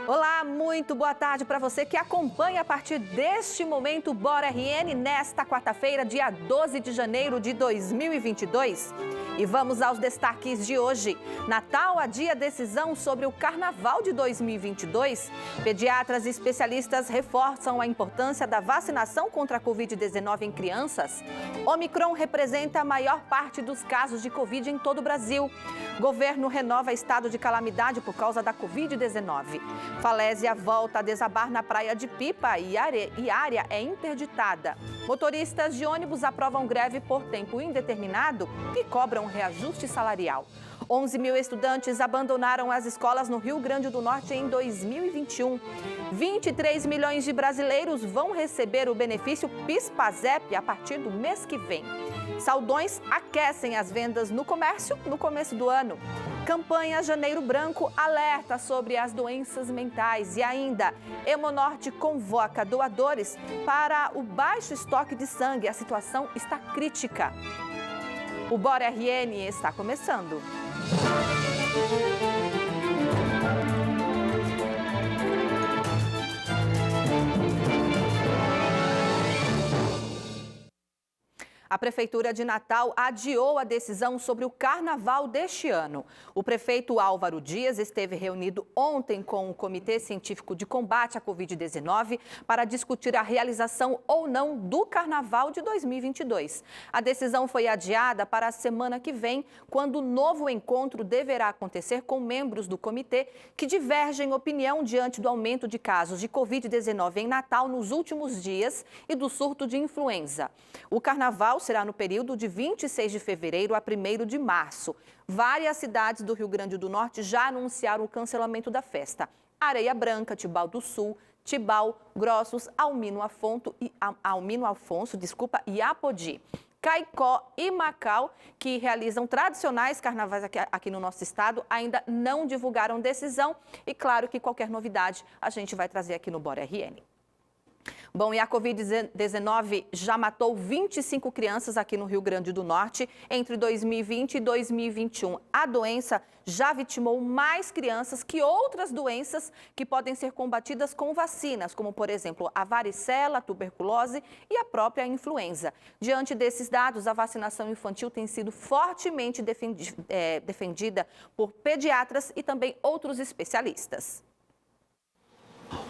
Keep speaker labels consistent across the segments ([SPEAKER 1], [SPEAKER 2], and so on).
[SPEAKER 1] Olá, muito boa tarde para você que acompanha a partir deste momento o Bora RN nesta quarta-feira, dia 12 de janeiro de 2022. E vamos aos destaques de hoje. Natal adia decisão sobre o Carnaval de 2022. Pediatras e especialistas reforçam a importância da vacinação contra a Covid-19 em crianças. Omicron representa a maior parte dos casos de Covid em todo o Brasil. Governo renova estado de calamidade por causa da Covid-19. Falésia volta a desabar na praia de Pipa e área é interditada. Motoristas de ônibus aprovam greve por tempo indeterminado e cobram reajuste salarial. 11 mil estudantes abandonaram as escolas no Rio Grande do Norte em 2021. 23 milhões de brasileiros vão receber o benefício PIS/PASEP a partir do mês que vem. Saldões aquecem as vendas no comércio no começo do ano. Campanha Janeiro Branco alerta sobre as doenças mentais e ainda Hemonorte convoca doadores para o baixo estoque de sangue. A situação está crítica. O Bora RN está começando. A Prefeitura de Natal adiou a decisão sobre o Carnaval deste ano. O prefeito Álvaro Dias esteve reunido ontem com o Comitê Científico de Combate à Covid-19 para discutir a realização ou não do Carnaval de 2022. A decisão foi adiada para a semana que vem, quando o novo encontro deverá acontecer com membros do comitê que divergem opinião diante do aumento de casos de Covid-19 em Natal nos últimos dias e do surto de influenza. O Carnaval será no período de 26 de fevereiro a 1º de março. Várias cidades do Rio Grande do Norte já anunciaram o cancelamento da festa. Areia Branca, Tibau do Sul, Tibau, Grossos, Almino Afonso e Apodi. Caicó e Macau, que realizam tradicionais carnavais aqui no nosso estado, ainda não divulgaram decisão. E claro que qualquer novidade a gente vai trazer aqui no Bora RN. Bom, e a Covid-19 já matou 25 crianças aqui no Rio Grande do Norte entre 2020 e 2021. A doença já vitimou mais crianças que outras doenças que podem ser combatidas com vacinas, como, por exemplo, a varicela, a tuberculose e a própria influenza. Diante desses dados, a vacinação infantil tem sido fortemente defendida por pediatras e também outros especialistas.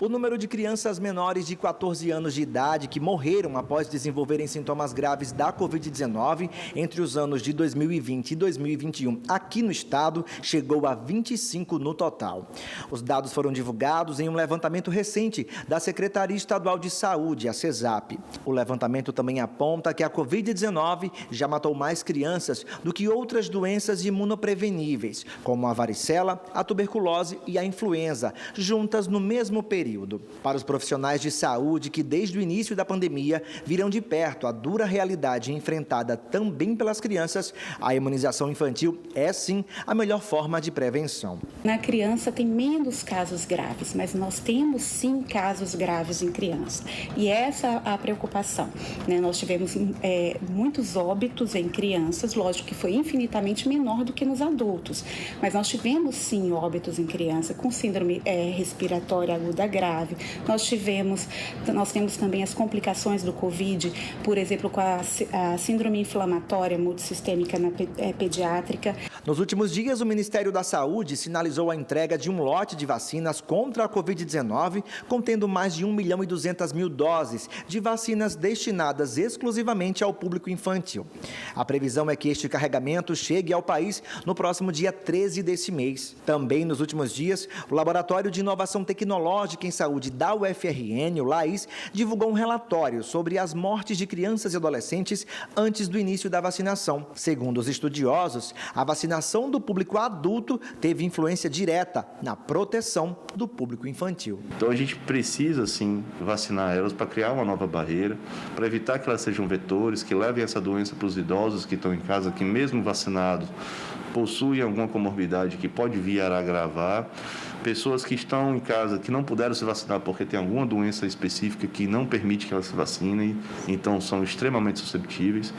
[SPEAKER 2] O número de crianças menores de 14 anos de idade que morreram após desenvolverem sintomas graves da Covid-19 entre os anos de 2020 e 2021 aqui no estado chegou a 25 no total. Os dados foram divulgados em um levantamento recente da Secretaria Estadual de Saúde, a CESAP. O levantamento também aponta que a Covid-19 já matou mais crianças do que outras doenças imunopreveníveis, como a varicela, a tuberculose e a influenza, juntas no mesmo período. Para os profissionais de saúde que desde o início da pandemia viram de perto a dura realidade enfrentada também pelas crianças, a imunização infantil é sim a melhor forma de prevenção.
[SPEAKER 3] Na criança tem menos casos graves, mas nós temos sim casos graves em criança. E essa é a preocupação, né? Nós tivemos muitos óbitos em crianças, lógico que foi infinitamente menor do que nos adultos, mas nós tivemos sim óbitos em criança com síndrome respiratória aguda grave. Nós temos também as complicações do Covid, por exemplo, com a síndrome inflamatória multissistêmica pediátrica.
[SPEAKER 2] Nos últimos dias, o Ministério da Saúde sinalizou a entrega de um lote de vacinas contra a Covid-19, contendo mais de 1.200.000 doses de vacinas destinadas exclusivamente ao público infantil. A previsão é que este carregamento chegue ao país no próximo dia 13 desse mês. Também nos últimos dias, o Laboratório de Inovação Tecnológica em Saúde da UFRN, o LAIS, divulgou um relatório sobre as mortes de crianças e adolescentes antes do início da vacinação. Segundo os estudiosos, a vacinação do público adulto teve influência direta na proteção do público infantil.
[SPEAKER 4] Então a gente precisa, sim, vacinar elas para criar uma nova barreira, para evitar que elas sejam vetores, que levem essa doença para os idosos que estão em casa, que mesmo vacinados, possuem alguma comorbidade que pode vir a agravar. Pessoas que estão em casa, que não puderam se vacinar porque tem alguma doença específica que não permite que elas se vacinem, então são extremamente susceptíveis.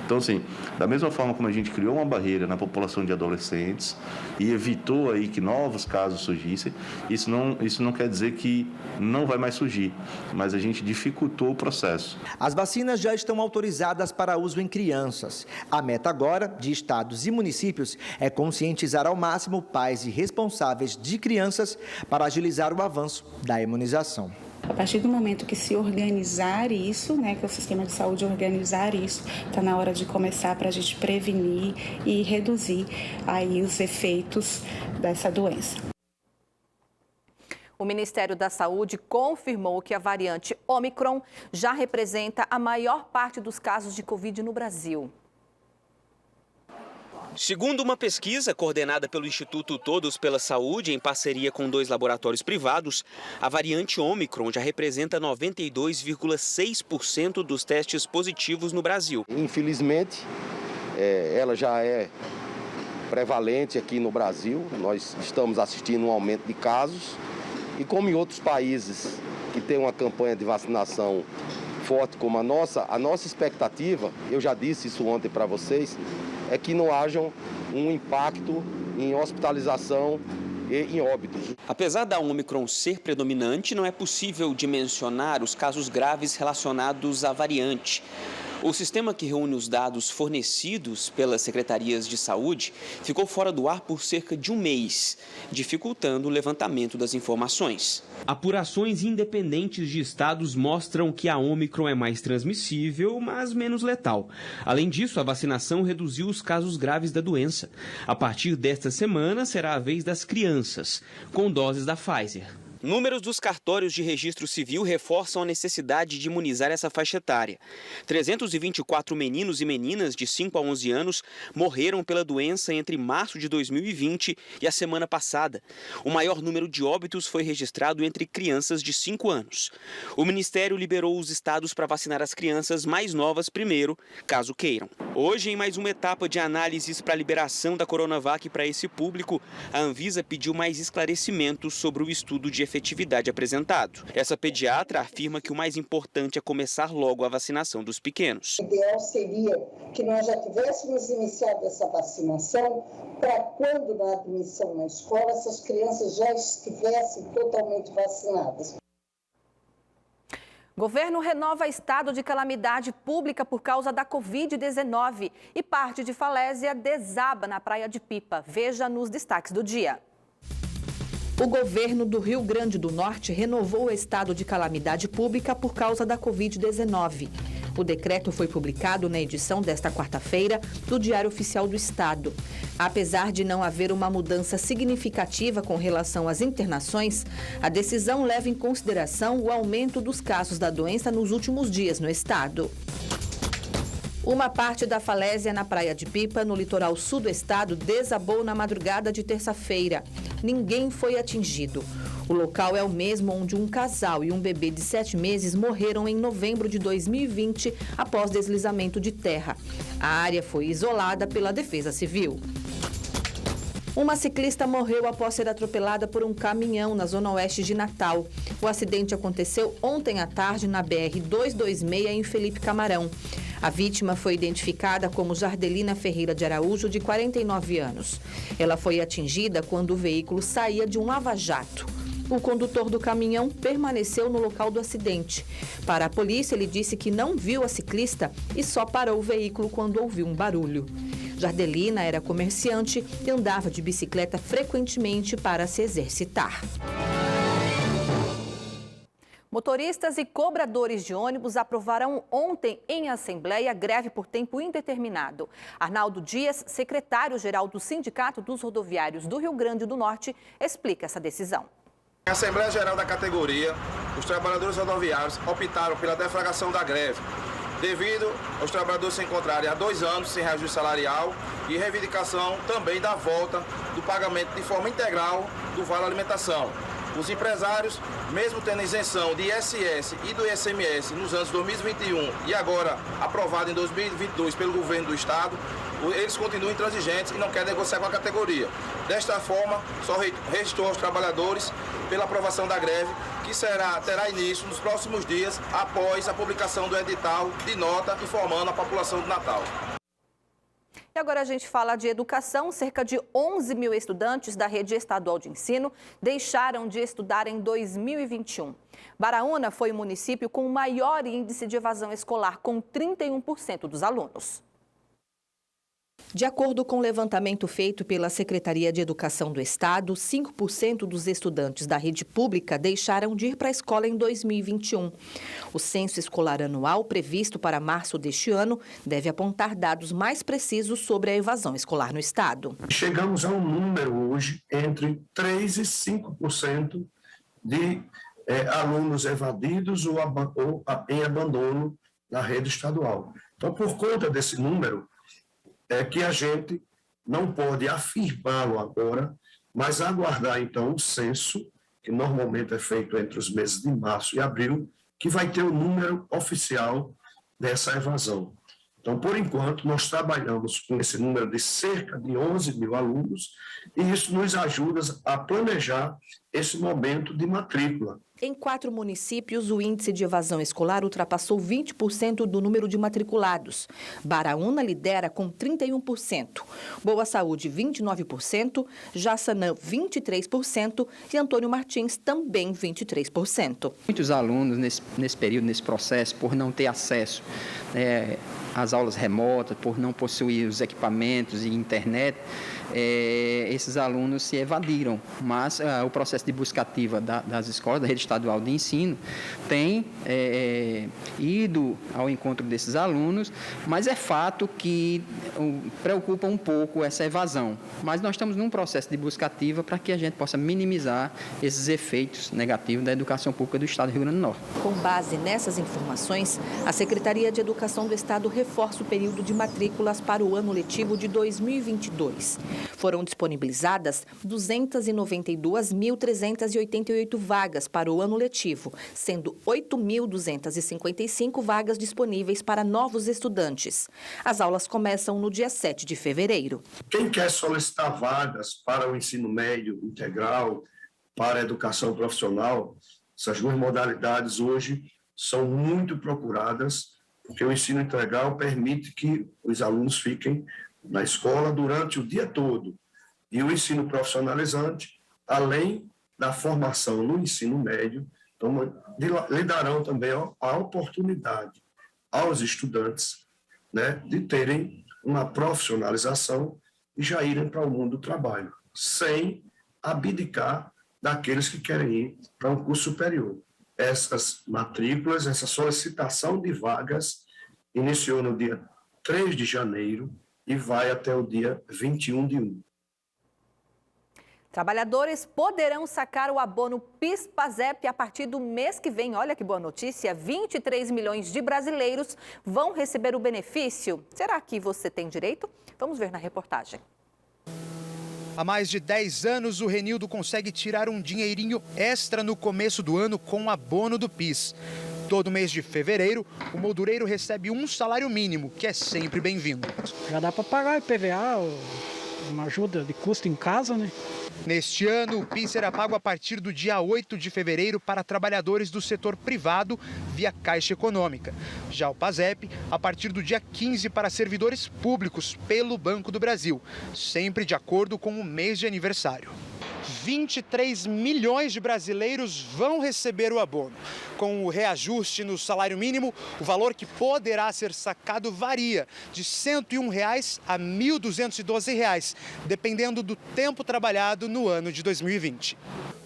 [SPEAKER 4] Então, assim, da mesma forma como a gente criou uma barreira na população de adolescentes e evitou aí que novos casos surgissem, isso não quer dizer que não vai mais surgir, mas a gente dificultou o processo.
[SPEAKER 2] As vacinas já estão autorizadas para uso em crianças. A meta agora, de estados e municípios, é conscientizar ao máximo pais e responsáveis de crianças para agilizar o avanço da imunização.
[SPEAKER 3] A partir do momento que se organizar isso, que o sistema de saúde organizar isso, está na hora de começar para a gente prevenir e reduzir aí os efeitos dessa doença.
[SPEAKER 1] O Ministério da Saúde confirmou que a variante Ômicron já representa a maior parte dos casos de Covid no Brasil.
[SPEAKER 5] Segundo uma pesquisa coordenada pelo Instituto Todos pela Saúde, em parceria com 2 laboratórios privados, a variante Ômicron já representa 92,6% dos testes positivos no Brasil.
[SPEAKER 6] Infelizmente, ela já é prevalente aqui no Brasil. Nós estamos assistindo um aumento de casos. E como em outros países que têm uma campanha de vacinação forte como a nossa expectativa, eu já disse isso ontem para vocês, é que não haja um impacto em hospitalização e em óbitos.
[SPEAKER 5] Apesar da Ômicron ser predominante, não é possível dimensionar os casos graves relacionados à variante. O sistema que reúne os dados fornecidos pelas secretarias de saúde ficou fora do ar por cerca de um mês, dificultando o levantamento das informações. Apurações independentes de estados mostram que a Ômicron é mais transmissível, mas menos letal. Além disso, a vacinação reduziu os casos graves da doença. A partir desta semana, será a vez das crianças, com doses da Pfizer. Números dos cartórios de registro civil reforçam a necessidade de imunizar essa faixa etária. 324 meninos e meninas de 5 a 11 anos morreram pela doença entre março de 2020 e a semana passada. O maior número de óbitos foi registrado entre crianças de 5 anos. O Ministério liberou os estados para vacinar as crianças mais novas primeiro, caso queiram. Hoje, em mais uma etapa de análises para a liberação da Coronavac para esse público, a Anvisa pediu mais esclarecimentos sobre o estudo de efetividade apresentado. Essa pediatra afirma que o mais importante é começar logo a vacinação dos pequenos.
[SPEAKER 7] O ideal seria que nós já tivéssemos iniciado essa vacinação para quando na admissão na escola essas crianças já estivessem totalmente vacinadas.
[SPEAKER 1] Governo renova estado de calamidade pública por causa da Covid-19 e parte de falésia desaba na Praia de Pipa. Veja nos destaques do dia. O governo do Rio Grande do Norte renovou o estado de calamidade pública por causa da Covid-19. O decreto foi publicado na edição desta quarta-feira do Diário Oficial do Estado. Apesar de não haver uma mudança significativa com relação às internações, a decisão leva em consideração o aumento dos casos da doença nos últimos dias no estado. Uma parte da falésia na Praia de Pipa, no litoral sul do estado, desabou na madrugada de terça-feira. Ninguém foi atingido. O local é o mesmo onde um casal e um bebê de 7 meses morreram em novembro de 2020 após deslizamento de terra. A área foi isolada pela Defesa Civil. Uma ciclista morreu após ser atropelada por um caminhão na zona oeste de Natal. O acidente aconteceu ontem à tarde na BR-226 em Felipe Camarão. A vítima foi identificada como Jardelina Ferreira de Araújo, de 49 anos. Ela foi atingida quando o veículo saía de um lava-jato. O condutor do caminhão permaneceu no local do acidente. Para a polícia, ele disse que não viu a ciclista e só parou o veículo quando ouviu um barulho. Jardelina era comerciante e andava de bicicleta frequentemente para se exercitar. Motoristas e cobradores de ônibus aprovaram ontem em assembleia greve por tempo indeterminado. Arnaldo Dias, secretário-geral do Sindicato dos Rodoviários do Rio Grande do Norte, explica essa decisão.
[SPEAKER 8] Em Assembleia Geral da categoria, os trabalhadores rodoviários optaram pela deflagração da greve, devido aos trabalhadores se encontrarem há 2 anos sem reajuste salarial e reivindicação também da volta do pagamento de forma integral do Vale Alimentação. Os empresários, mesmo tendo isenção de ISS e do ICMS nos anos 2021 e agora aprovado em 2022 pelo governo do estado, eles continuam intransigentes e não querem negociar com a categoria. Desta forma, só restou aos trabalhadores pela aprovação da greve, que terá início nos próximos dias após a publicação do edital de nota informando a população do Natal.
[SPEAKER 1] E agora a gente fala de educação. Cerca de 11 mil estudantes da rede estadual de ensino deixaram de estudar em 2021. Baraúna foi o município com o maior índice de evasão escolar, com 31% dos alunos. De acordo com o levantamento feito pela Secretaria de Educação do Estado, 5% dos estudantes da rede pública deixaram de ir para a escola em 2021. O censo escolar anual, previsto para março deste ano, deve apontar dados mais precisos sobre a evasão escolar no Estado.
[SPEAKER 9] Chegamos a um número hoje entre 3% e 5% de alunos evadidos ou em abandono na rede estadual. Então, por conta desse número, é que a gente não pode afirmá-lo agora, mas aguardar, então, o censo, que normalmente é feito entre os meses de março e abril, que vai ter o número oficial dessa evasão. Então, por enquanto, nós trabalhamos com esse número de cerca de 11 mil alunos, e isso nos ajuda a planejar esse momento de matrícula.
[SPEAKER 1] Em 4 municípios, o índice de evasão escolar ultrapassou 20% do número de matriculados. Baraúna lidera com 31%, Boa Saúde 29%, Jaçanã 23% e Antônio Martins também 23%.
[SPEAKER 10] Muitos alunos nesse período, nesse processo, por não ter acesso às aulas remotas, por não possuir os equipamentos e internet, esses alunos se evadiram. Mas o processo de busca ativa das escolas, da rede estadual de ensino, tem ido ao encontro desses alunos, mas é fato que preocupa um pouco essa evasão. Mas nós estamos num processo de busca ativa para que a gente possa minimizar esses efeitos negativos da educação pública do Estado do Rio Grande do Norte.
[SPEAKER 1] Com base nessas informações, a Secretaria de Educação do Estado reforça o período de matrículas para o ano letivo de 2022. Foram disponibilizadas 292.388 vagas para o ano letivo, sendo 8.255 vagas disponíveis para novos estudantes. As aulas começam no dia 7 de fevereiro.
[SPEAKER 9] Quem quer solicitar vagas para o ensino médio integral, para a educação profissional, essas duas modalidades hoje são muito procuradas, porque o ensino integral permite que os alunos fiquem na escola durante o dia todo. E o ensino profissionalizante, além da formação no ensino médio, então, lhe darão também a oportunidade aos estudantes, né, de terem uma profissionalização e já irem para o mundo do trabalho, sem abdicar daqueles que querem ir para um curso superior. Essas matrículas, essa solicitação de vagas, iniciou no dia 3 de janeiro e vai até o dia 21 de 1.
[SPEAKER 1] Trabalhadores poderão sacar o abono PIS/PASEP a partir do mês que vem. Olha que boa notícia, 23 milhões de brasileiros vão receber o benefício. Será que você tem direito? Vamos ver na reportagem.
[SPEAKER 11] Há mais de 10 anos, o Renildo consegue tirar um dinheirinho extra no começo do ano com o abono do PIS. Todo mês de fevereiro, o moldureiro recebe um salário mínimo, que é sempre bem-vindo.
[SPEAKER 12] Já dá para pagar IPVA, uma ajuda de custo em casa, né?
[SPEAKER 11] Neste ano, o PIS será pago a partir do dia 8 de fevereiro para trabalhadores do setor privado via Caixa Econômica. Já o PASEP, a partir do dia 15 para servidores públicos pelo Banco do Brasil, sempre de acordo com o mês de aniversário. 23 milhões de brasileiros vão receber o abono. Com o reajuste no salário mínimo, o valor que poderá ser sacado varia de R$ 101 a R$ 1.212, dependendo do tempo trabalhado no ano de 2020.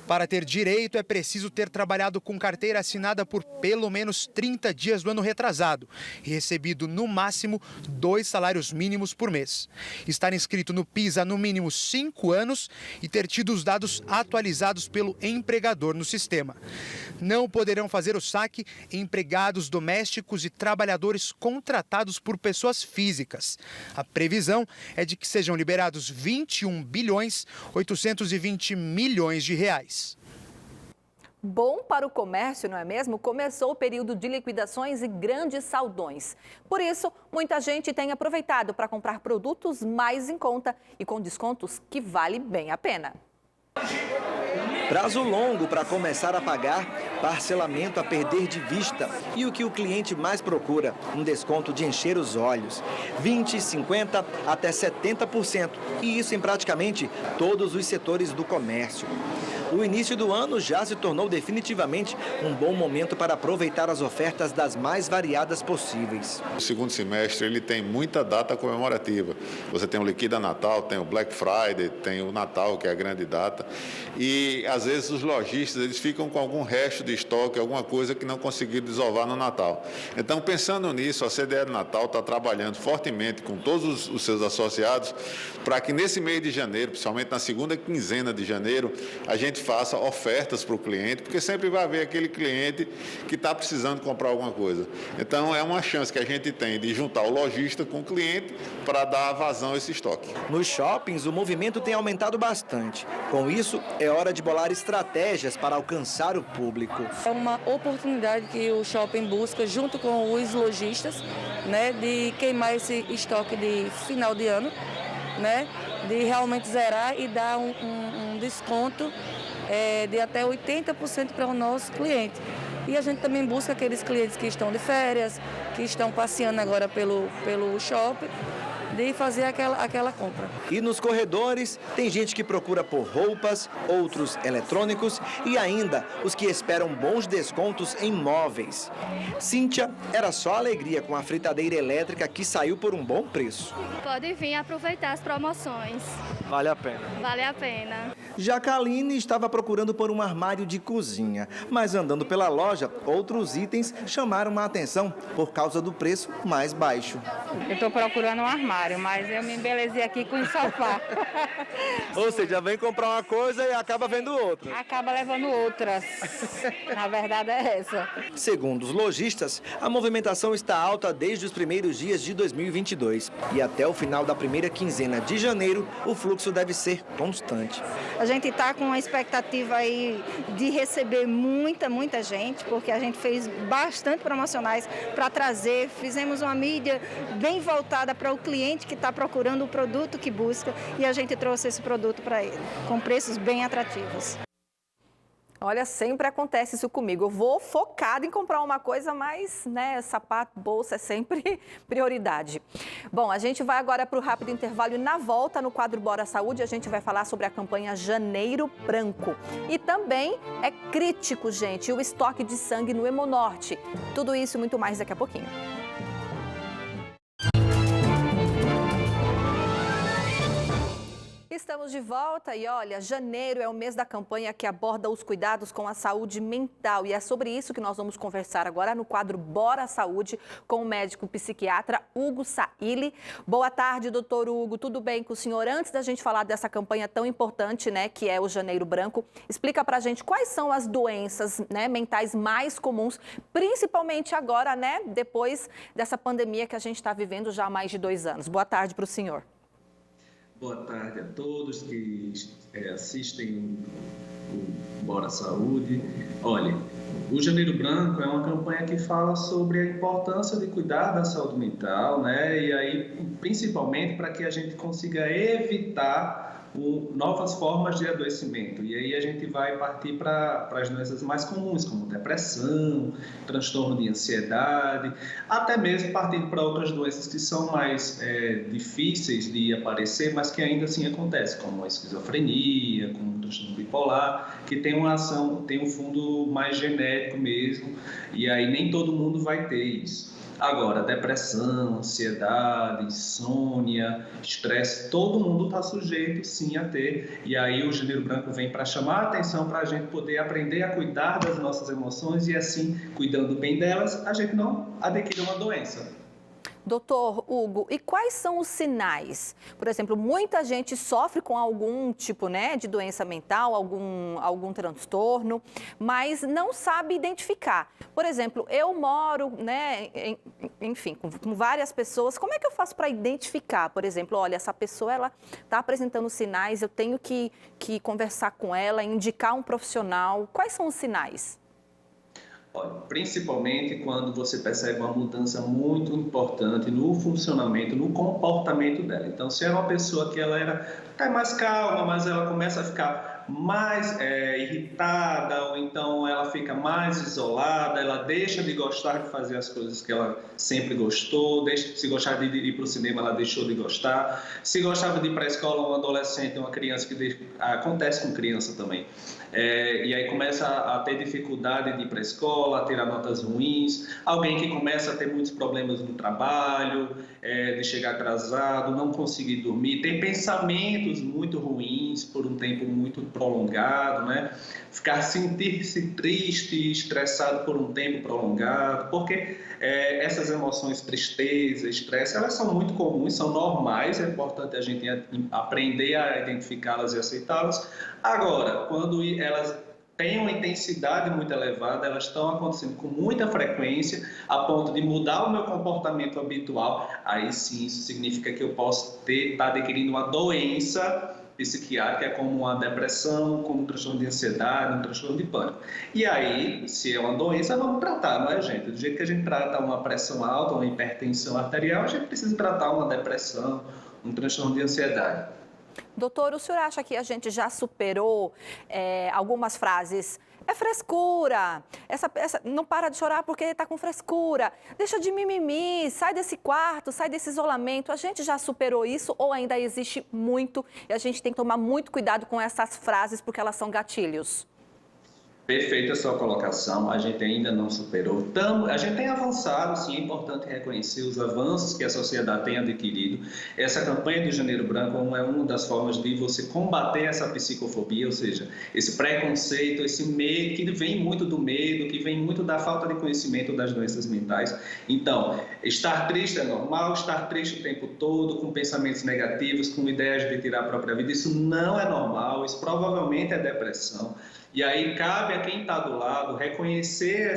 [SPEAKER 11] Para ter direito, é preciso ter trabalhado com carteira assinada por pelo menos 30 dias do ano retrasado e recebido, no máximo, 2 salários mínimos por mês. Estar inscrito no PIS há, no mínimo, 5 anos e ter tido os dados atualizados pelo empregador no sistema. Não poderão fazer o saque empregados domésticos e trabalhadores contratados por pessoas físicas. A previsão é de que sejam liberados 21.820 bilhões de reais.
[SPEAKER 1] Bom para o comércio, não é mesmo? Começou o período de liquidações e grandes saldões. Por isso, muita gente tem aproveitado para comprar produtos mais em conta e com descontos que vale bem a pena.
[SPEAKER 2] Prazo longo para começar a pagar, parcelamento a perder de vista e o que o cliente mais procura, um desconto de encher os olhos. 20%, 50% até 70%, e isso em praticamente todos os setores do comércio. O início do ano já se tornou definitivamente um bom momento para aproveitar as ofertas das mais variadas possíveis.
[SPEAKER 13] O segundo semestre ele tem muita data comemorativa. Você tem o Liquida Natal, tem o Black Friday, tem o Natal, que é a grande data. E às vezes os lojistas eles ficam com algum resto de estoque, alguma coisa que não conseguiram desovar no Natal. Então, pensando nisso, a CDL Natal está trabalhando fortemente com todos os seus associados para que nesse mês de janeiro, principalmente na segunda quinzena de janeiro, a gente faça ofertas para o cliente, porque sempre vai haver aquele cliente que está precisando comprar alguma coisa. Então, é uma chance que a gente tem de juntar o lojista com o cliente para dar vazão a esse estoque.
[SPEAKER 2] Nos shoppings, o movimento tem aumentado bastante. Com isso, é hora de bolar estratégias para alcançar o público.
[SPEAKER 14] É uma oportunidade que o shopping busca, junto com os lojistas, né, de queimar esse estoque de final de ano, né, de realmente zerar e dar um desconto de até 80% para o nosso cliente. E a gente também busca aqueles clientes que estão de férias, que estão passeando agora pelo shopping, de fazer aquela compra.
[SPEAKER 2] E nos corredores, tem gente que procura por roupas, outros eletrônicos e ainda os que esperam bons descontos em móveis. Cíntia era só alegria com a fritadeira elétrica que saiu por um bom preço.
[SPEAKER 15] Pode vir aproveitar as promoções.
[SPEAKER 2] Vale a pena.
[SPEAKER 15] Vale a pena.
[SPEAKER 2] Já Kaline estava procurando por um armário de cozinha, mas andando pela loja, outros itens chamaram a atenção por causa do preço mais baixo.
[SPEAKER 16] Eu estou procurando um armário, mas eu me embelezei aqui com o sofá.
[SPEAKER 2] Ou seja, vem comprar uma coisa e acaba vendo outra.
[SPEAKER 16] Acaba levando outras. Na verdade é essa.
[SPEAKER 2] Segundo os lojistas, a movimentação está alta desde os primeiros dias de 2022. E até o final da primeira quinzena de janeiro, o fluxo deve ser constante.
[SPEAKER 17] A gente está com uma expectativa aí de receber muita gente, porque a gente fez bastante promocionais para trazer, fizemos uma mídia bem voltada para o cliente que está procurando o produto que busca e a gente trouxe esse produto para ele, com preços bem atrativos.
[SPEAKER 1] Olha, sempre acontece isso comigo. Eu vou focada em comprar uma coisa, mas, né, sapato, bolsa é sempre prioridade. Bom, a gente vai agora para o rápido intervalo e na volta, no quadro Bora Saúde, a gente vai falar sobre a campanha Janeiro Branco. E também é crítico, gente, o estoque de sangue no Hemonorte. Tudo isso e muito mais daqui a pouquinho. Estamos de volta e olha, janeiro é o mês da campanha que aborda os cuidados com a saúde mental e é sobre isso que nós vamos conversar agora no quadro Bora Saúde com o médico psiquiatra Hugo Saili. Boa tarde, doutor Hugo, tudo bem com o senhor? Antes da gente falar dessa campanha tão importante, né, que é o Janeiro Branco, explica pra gente quais são as doenças, né, mentais mais comuns, principalmente agora, né, depois dessa pandemia que a gente está vivendo já há mais de 2 anos. Boa tarde para o senhor.
[SPEAKER 18] Boa tarde a todos que assistem o Bora Saúde. Olha, o Janeiro Branco é uma campanha que fala sobre a importância de cuidar da saúde mental, né? E aí, principalmente para que a gente consiga evitar novas formas de adoecimento. E aí a gente vai partir para as doenças mais comuns, como depressão, transtorno de ansiedade, até mesmo partindo para outras doenças que são mais difíceis de aparecer, mas que ainda assim acontecem, como a esquizofrenia, como o transtorno bipolar, que tem uma ação, tem um fundo mais genético mesmo, e aí nem todo mundo vai ter isso. Agora, depressão, ansiedade, insônia, estresse, todo mundo está sujeito sim a ter. E aí o Janeiro Branco vem para chamar a atenção para a gente poder aprender a cuidar das nossas emoções e assim, cuidando bem delas, a gente não adquire uma doença.
[SPEAKER 1] Doutor Hugo, e quais são os sinais? Por exemplo, muita gente sofre com algum tipo, né, de doença mental, algum transtorno, mas não sabe identificar. Por exemplo, eu moro, né, enfim, com várias pessoas. Como é que eu faço para identificar? Por exemplo, olha, essa pessoa ela está apresentando sinais, eu tenho que conversar com ela, indicar um profissional. Quais são os sinais?
[SPEAKER 18] Principalmente quando você percebe uma mudança muito importante no funcionamento, no comportamento dela. Então, se é uma pessoa que ela era até mais calma, mas ela começa a ficar mais irritada, ou então ela fica mais isolada, ela deixa de gostar de fazer as coisas que ela sempre gostou, se gostava de ir para o cinema, ela deixou de gostar, se gostava de ir para a escola, um adolescente, uma criança, acontece com criança também, e aí começa a ter dificuldade de ir para a escola, a tirar notas ruins, alguém que começa a ter muitos problemas no trabalho, de chegar atrasado, não conseguir dormir, ter pensamentos muito ruins por um tempo muito prolongado, né? Sentir-se triste, estressado por um tempo prolongado, porque essas emoções, tristeza, estresse, elas são muito comuns, são normais, é importante a gente aprender a identificá-las e aceitá-las. Agora, quando elas têm uma intensidade muito elevada, elas estão acontecendo com muita frequência, a ponto de mudar o meu comportamento habitual, aí sim isso significa que eu posso estar adquirindo uma doença psiquiátrica, como uma depressão, como um transtorno de ansiedade, um transtorno de pânico. E aí, se é uma doença, vamos tratar, não é, gente? Do jeito que a gente trata uma pressão alta, uma hipertensão arterial, a gente precisa tratar uma depressão, um transtorno de ansiedade.
[SPEAKER 1] Doutor, o senhor acha que a gente já superou algumas frases? É frescura, não para de chorar porque está com frescura, deixa de mimimi, sai desse quarto, sai desse isolamento. A gente já superou isso ou ainda existe muito e a gente tem que tomar muito cuidado com essas frases porque elas são gatilhos?
[SPEAKER 18] Perfeita a sua colocação, a gente ainda não superou. A gente tem avançado, sim, é importante reconhecer os avanços que a sociedade tem adquirido. Essa campanha do Janeiro Branco é uma das formas de você combater essa psicofobia, ou seja, esse preconceito, esse medo, que vem muito do medo, que vem muito da falta de conhecimento das doenças mentais. Então, estar triste é normal, estar triste o tempo todo, com pensamentos negativos, com ideias de tirar a própria vida, isso não é normal, isso provavelmente é depressão. E aí cabe a quem está do lado reconhecer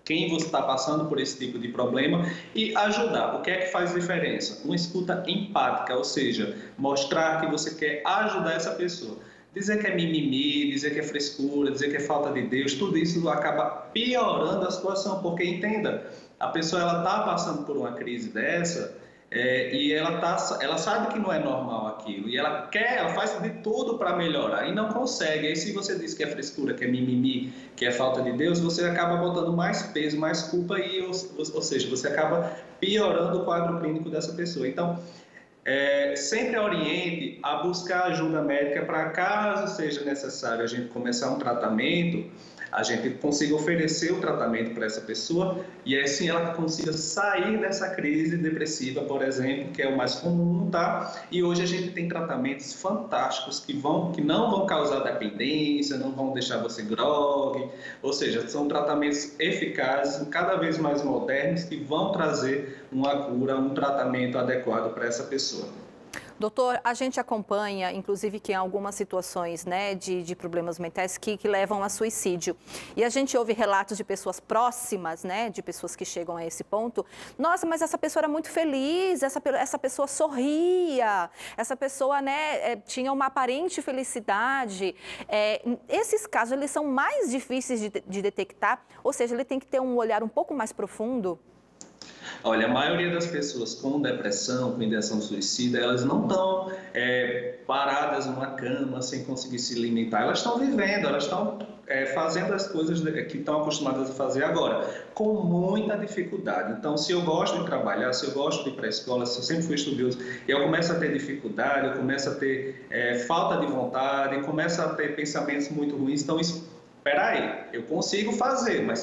[SPEAKER 18] quem você está passando por esse tipo de problema e ajudar. O que é que faz diferença? Uma escuta empática, ou seja, mostrar que você quer ajudar essa pessoa. Dizer que é mimimi, dizer que é frescura, dizer que é falta de Deus, tudo isso acaba piorando a situação, porque entenda, a pessoa está passando por uma crise dessa, e ela sabe que não é normal aquilo e ela faz de tudo para melhorar e não consegue. Aí se você diz que é frescura, que é mimimi, que é falta de Deus, você acaba botando mais peso, mais culpa ou seja, você acaba piorando o quadro clínico dessa pessoa. Então, sempre oriente a buscar ajuda médica para caso seja necessário a gente começar um tratamento, a gente consiga oferecer o tratamento para essa pessoa e assim ela consiga sair dessa crise depressiva, por exemplo, que é o mais comum, tá? E hoje a gente tem tratamentos fantásticos que não vão causar dependência, não vão deixar você grogue, ou seja, são tratamentos eficazes, cada vez mais modernos, que vão trazer uma cura, um tratamento adequado para essa pessoa.
[SPEAKER 1] Doutor, a gente acompanha, inclusive, que em algumas situações, né, de problemas mentais que levam a suicídio. E a gente ouve relatos de pessoas próximas, né, de pessoas que chegam a esse ponto. Nossa, mas essa pessoa era muito feliz, essa pessoa sorria, essa pessoa, né, tinha uma aparente felicidade. Esses casos, eles são mais difíceis de detectar, ou seja, ele tem que ter um olhar um pouco mais profundo.
[SPEAKER 18] Olha, a maioria das pessoas com depressão, com ideação suicida, elas não estão paradas numa cama sem conseguir se alimentar. Elas estão vivendo, elas estão fazendo as coisas que estão acostumadas a fazer agora, com muita dificuldade. Então, se eu gosto de trabalhar, se eu gosto de ir para a escola, se eu sempre fui estudioso, eu começo a ter dificuldade, eu começo a ter falta de vontade, eu começo a ter pensamentos muito ruins. Então, espera aí, eu consigo fazer, mas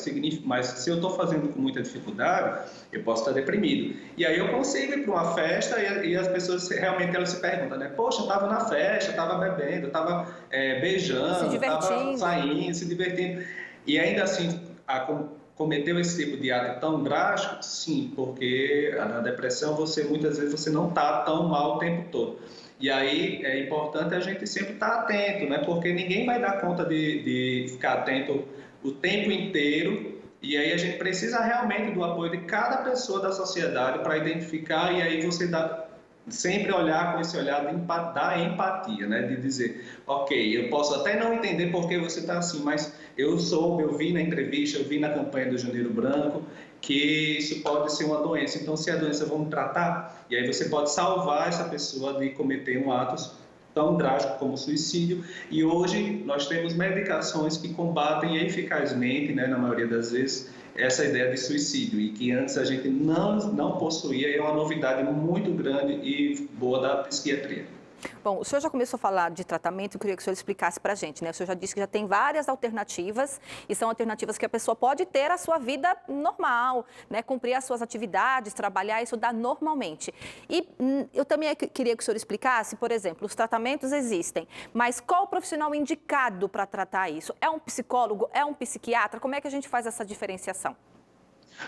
[SPEAKER 18] se eu estou fazendo com muita dificuldade, eu posso estar deprimido. E aí eu consigo ir para uma festa e as pessoas realmente elas se perguntam, né? Poxa, eu estava na festa, estava bebendo, estava beijando, estava saindo, se divertindo. E ainda assim, cometeu esse tipo de ato tão drástico? Sim, porque na depressão muitas vezes você não está tão mal o tempo todo. E aí é importante a gente sempre estar atento, né? Porque ninguém vai dar conta de ficar atento o tempo inteiro. E aí a gente precisa realmente do apoio de cada pessoa da sociedade para identificar e aí você sempre olhar com esse olhar da empatia, né? De dizer, ok, eu posso até não entender por que você está assim, mas eu vi na entrevista, eu vi na campanha do Janeiro Branco que isso pode ser uma doença. Então, se é doença, vamos tratar. E aí você pode salvar essa pessoa de cometer um ato tão drástico como o suicídio, e hoje nós temos medicações que combatem eficazmente, né, na maioria das vezes, essa ideia de suicídio, e que antes a gente não possuía, e é uma novidade muito grande e boa da psiquiatria.
[SPEAKER 1] Bom, o senhor já começou a falar de tratamento, eu queria que o senhor explicasse para a gente, né? O senhor já disse que já tem várias alternativas, e são alternativas que a pessoa pode ter a sua vida normal, né? Cumprir as suas atividades, trabalhar, estudar normalmente. E eu também queria que o senhor explicasse, por exemplo, os tratamentos existem, mas qual o profissional indicado para tratar isso? É um psicólogo? É um psiquiatra? Como é que a gente faz essa diferenciação?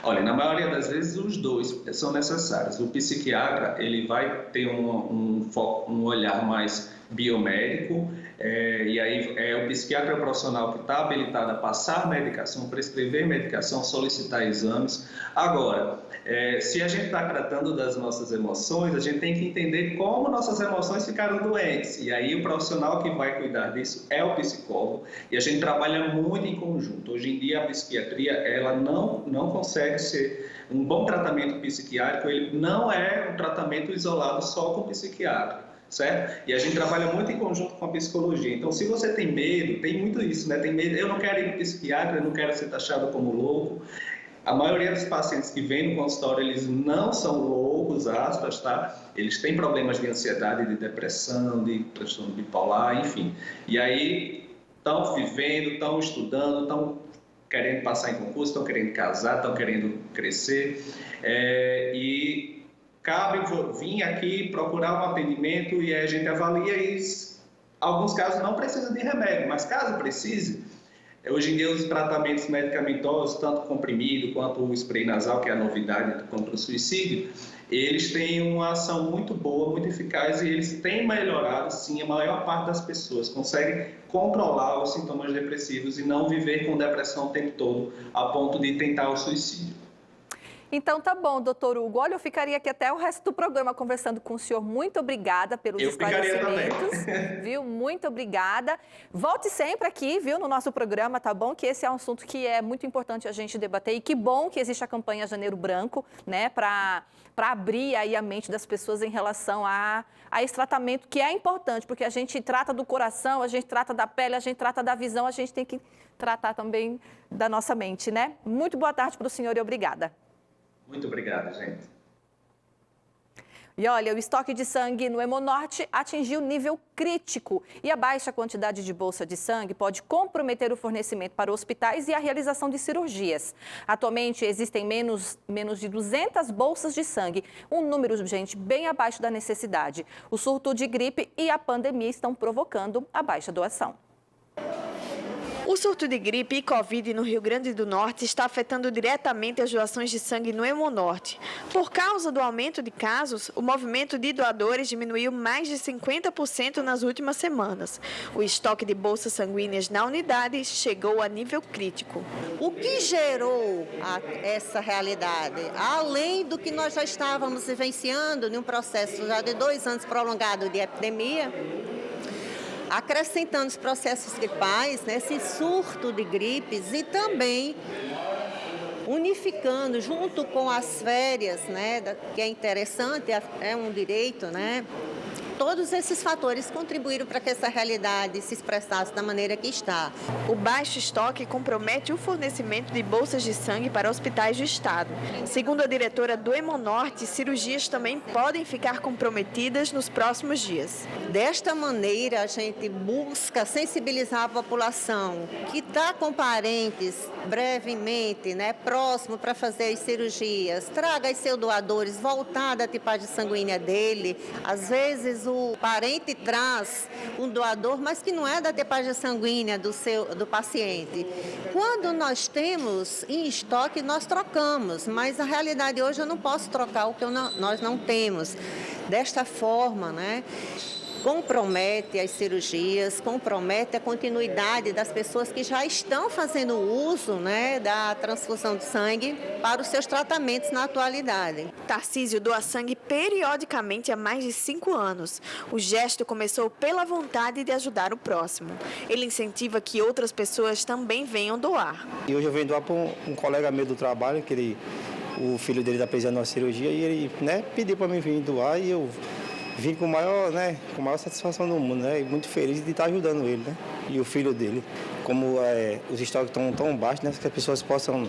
[SPEAKER 18] Olha, na maioria das vezes os dois são necessários. O psiquiatra, ele vai ter um olhar mais biomédico, e aí o psiquiatra é o profissional que está habilitado a passar medicação, prescrever medicação, solicitar exames. Agora, se a gente está tratando das nossas emoções, a gente tem que entender como nossas emoções ficaram doentes. E aí o profissional que vai cuidar disso é o psicólogo. E a gente trabalha muito em conjunto. Hoje em dia a psiquiatria, ela não consegue ser um bom tratamento psiquiátrico, ele não é um tratamento isolado só com o psiquiatra. Certo? E a gente trabalha muito em conjunto com a psicologia. Então, se você tem medo, tem muito isso, né? Tem medo, eu não quero ir no psiquiatra, eu não quero ser taxado como louco. A maioria dos pacientes que vêm no consultório, eles não são loucos, aspas, tá? Eles têm problemas de ansiedade, de depressão, de transtorno bipolar, enfim. E aí, estão vivendo, estão estudando, estão querendo passar em concurso, estão querendo casar, estão querendo crescer. E cabe vir aqui procurar um atendimento e a gente avalia isso. Alguns casos não precisam de remédio, mas caso precise, hoje em dia os tratamentos medicamentosos, tanto comprimido quanto o spray nasal, que é a novidade contra o suicídio, eles têm uma ação muito boa, muito eficaz, e eles têm melhorado, sim, a maior parte das pessoas conseguem controlar os sintomas depressivos e não viver com depressão o tempo todo, a ponto de tentar o suicídio.
[SPEAKER 1] Então tá bom, doutor Hugo. Olha, eu ficaria aqui até o resto do programa conversando com o senhor. Muito obrigada pelos esclarecimentos. Viu? Muito obrigada. Volte sempre aqui, viu, no nosso programa, tá bom? Que esse é um assunto que é muito importante a gente debater. E que bom que existe a campanha Janeiro Branco, né? Para abrir aí a mente das pessoas em relação a esse tratamento, que é importante, porque a gente trata do coração, a gente trata da pele, a gente trata da visão, a gente tem que tratar também da nossa mente, né? Muito boa tarde para o senhor e obrigada.
[SPEAKER 18] Muito obrigado, gente.
[SPEAKER 1] E olha, o estoque de sangue no Hemonorte atingiu nível crítico e a baixa quantidade de bolsa de sangue pode comprometer o fornecimento para hospitais e a realização de cirurgias. Atualmente, existem menos de 200 bolsas de sangue, um número, gente, bem abaixo da necessidade. O surto de gripe e a pandemia estão provocando a baixa doação.
[SPEAKER 19] O surto de gripe e Covid no Rio Grande do Norte está afetando diretamente as doações de sangue no Hemonorte. Por causa do aumento de casos, o movimento de doadores diminuiu mais de 50% nas últimas semanas. O estoque de bolsas sanguíneas na unidade chegou a nível crítico.
[SPEAKER 20] O que gerou essa realidade? Além do que nós já estávamos vivenciando num processo já de 2 anos prolongado de epidemia, acrescentando os processos gripais, né, esse surto de gripes e também unificando junto com as férias, né, que é interessante, é um direito, né? Todos esses fatores contribuíram para que essa realidade se expressasse da maneira que está.
[SPEAKER 19] O baixo estoque compromete o fornecimento de bolsas de sangue para hospitais do estado. Segundo a diretora do Hemonorte, cirurgias também podem ficar comprometidas nos próximos dias.
[SPEAKER 20] Desta maneira, a gente busca sensibilizar a população que está com parentes brevemente, né, próximo para fazer as cirurgias. Traga os seus doadores, voltar da tipagem sanguínea dele. Às vezes, o parente traz um doador, mas que não é da tipagem sanguínea do paciente. Quando nós temos em estoque, nós trocamos, mas a realidade hoje eu não posso trocar o que nós não temos. Desta forma, né, compromete as cirurgias, compromete a continuidade das pessoas que já estão fazendo uso, né, da transfusão de sangue para os seus tratamentos na atualidade.
[SPEAKER 19] Tarcísio doa sangue periodicamente há mais de 5 anos. O gesto começou pela vontade de ajudar o próximo. Ele incentiva que outras pessoas também venham doar.
[SPEAKER 21] E hoje eu venho doar para um colega meu do trabalho, que o filho dele está precisando de uma cirurgia, e ele, né, pediu para mim vir doar, e eu vim com com a maior satisfação do mundo, né? E muito feliz de estar ajudando ele, né? E o filho dele. Como os estoques estão tão baixos, né? Que as pessoas possam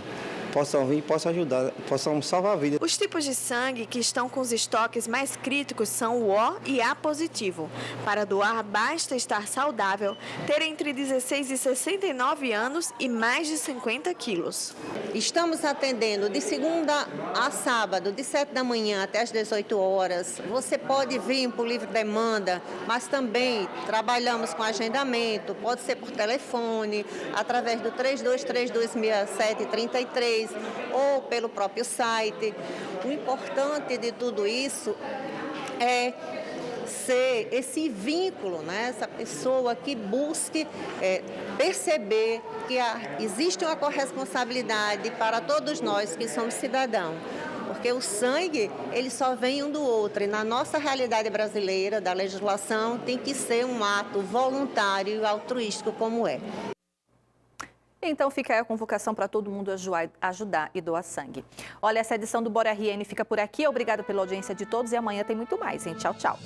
[SPEAKER 21] vir e possam ajudar, possam salvar a vida.
[SPEAKER 19] Os tipos de sangue que estão com os estoques mais críticos são o O e A positivo. Para doar, basta estar saudável, ter entre 16 e 69 anos e mais de 50 quilos.
[SPEAKER 20] Estamos atendendo de segunda a sábado, de 7 da manhã até as 18 horas. Você pode vir por livre demanda, mas também trabalhamos com agendamento, pode ser por telefone, através do 32326733 ou pelo próprio site. O importante de tudo isso é ser esse vínculo, né? Essa pessoa que busque perceber que existe uma corresponsabilidade para todos nós que somos cidadãos. Porque o sangue, ele só vem um do outro. E na nossa realidade brasileira, da legislação, tem que ser um ato voluntário e altruístico como é.
[SPEAKER 1] Então fica aí a convocação para todo mundo ajudar e doar sangue. Olha, essa edição do Bora RN fica por aqui. Obrigada pela audiência de todos e amanhã tem muito mais, hein? Tchau, tchau.